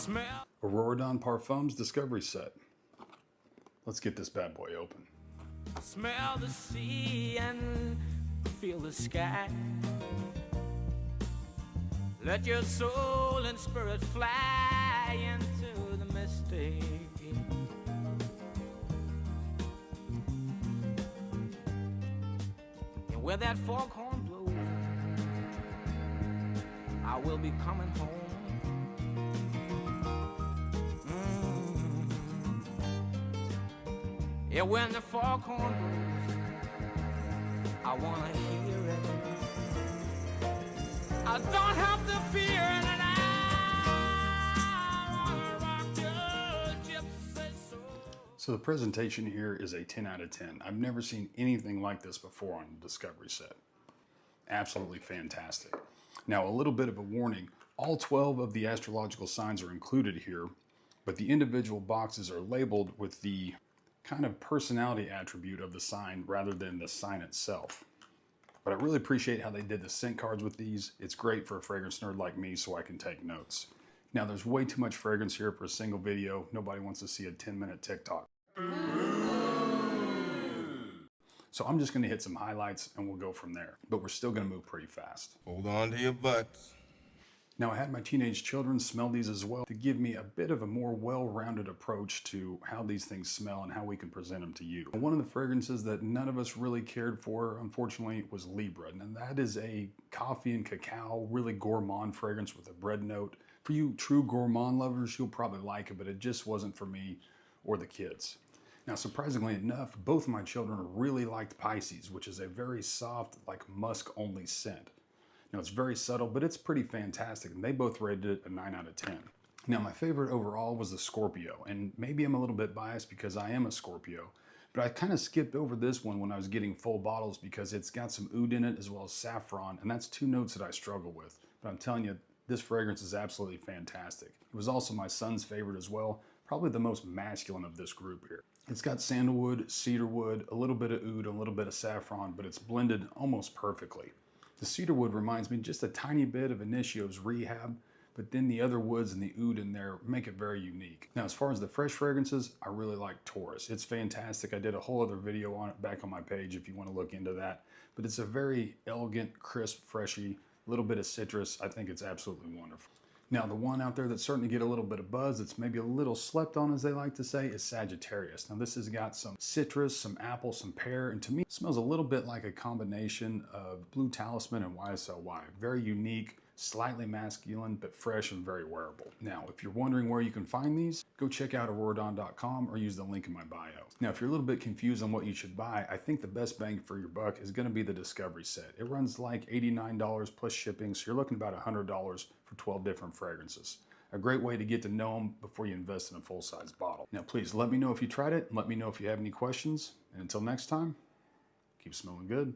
Auroradon Parfums Discovery Set. Let's get this bad boy open. Smell the sea and feel the sky. Let your soul and spirit fly into the mystic. And where that foghorn blows, I will be coming home. Yeah, when the foghorn blows, I wanna hear it. I don't have to fear it, and I wanna rock your gypsy soul. So the presentation here is a 10 out of 10. I've never seen anything like this before on the Discovery Set. Absolutely fantastic. Now, a little bit of a warning. All 12 of the astrological signs are included here, but the individual boxes are labeled with the kind of personality attribute of the sign rather than the sign itself. But I really appreciate how they did the scent cards with these. It's great for a fragrance nerd like me so I can take notes. Now there's way too much fragrance here for a single video. Nobody wants to see a 10-minute TikTok. So I'm just gonna hit some highlights and we'll go from there. But we're still gonna move pretty fast. Hold on to your butts. Now I had my teenage children smell these as well to give me a bit of a more well-rounded approach to how these things smell and how we can present them to you. One of the fragrances that none of us really cared for, unfortunately, was Libra. And that is a coffee and cacao, really gourmand fragrance with a bread note. For you true gourmand lovers, you'll probably like it, but it just wasn't for me or the kids. Now, surprisingly enough, both of my children really liked Pisces, which is a very soft, like musk-only scent. Now, it's very subtle, but it's pretty fantastic, and they both rated it a 9 out of 10. Now, my favorite overall was the Scorpio, and maybe I'm a little bit biased because I am a Scorpio, but I kind of skipped over this one when I was getting full bottles because it's got some oud in it as well as saffron, and that's two notes that I struggle with. But I'm telling you, this fragrance is absolutely fantastic. It was also my son's favorite as well, probably the most masculine of this group here. It's got sandalwood, cedarwood, a little bit of oud, a little bit of saffron, but it's blended almost perfectly. The cedarwood reminds me just a tiny bit of Initio's Rehab, but then the other woods and the oud in there make it very unique. Now, as far as the fresh fragrances, I really like Taurus. It's fantastic. I did a whole other video on it back on my page if you want to look into that. But it's a very elegant, crisp, freshy, little bit of citrus. I think it's absolutely wonderful. Now, the one out there that's starting to get a little bit of buzz, it's maybe a little slept on, as they like to say, is Sagittarius. Now, this has got some citrus, some apple, some pear, and to me, it smells a little bit like a combination of Blue Talisman and YSLY. Very unique, slightly masculine, but fresh and very wearable. Now, if you're wondering where you can find these, go check out Auroradon.com or use the link in my bio. Now, if you're a little bit confused on what you should buy, I think the best bang for your buck is gonna be the Discovery Set. It runs like $89 plus shipping, so you're looking about $100 for 12 different fragrances. A great way to get to know them before you invest in a full-size bottle. Now, please let me know if you tried it, and let me know if you have any questions. And until next time, keep smelling good.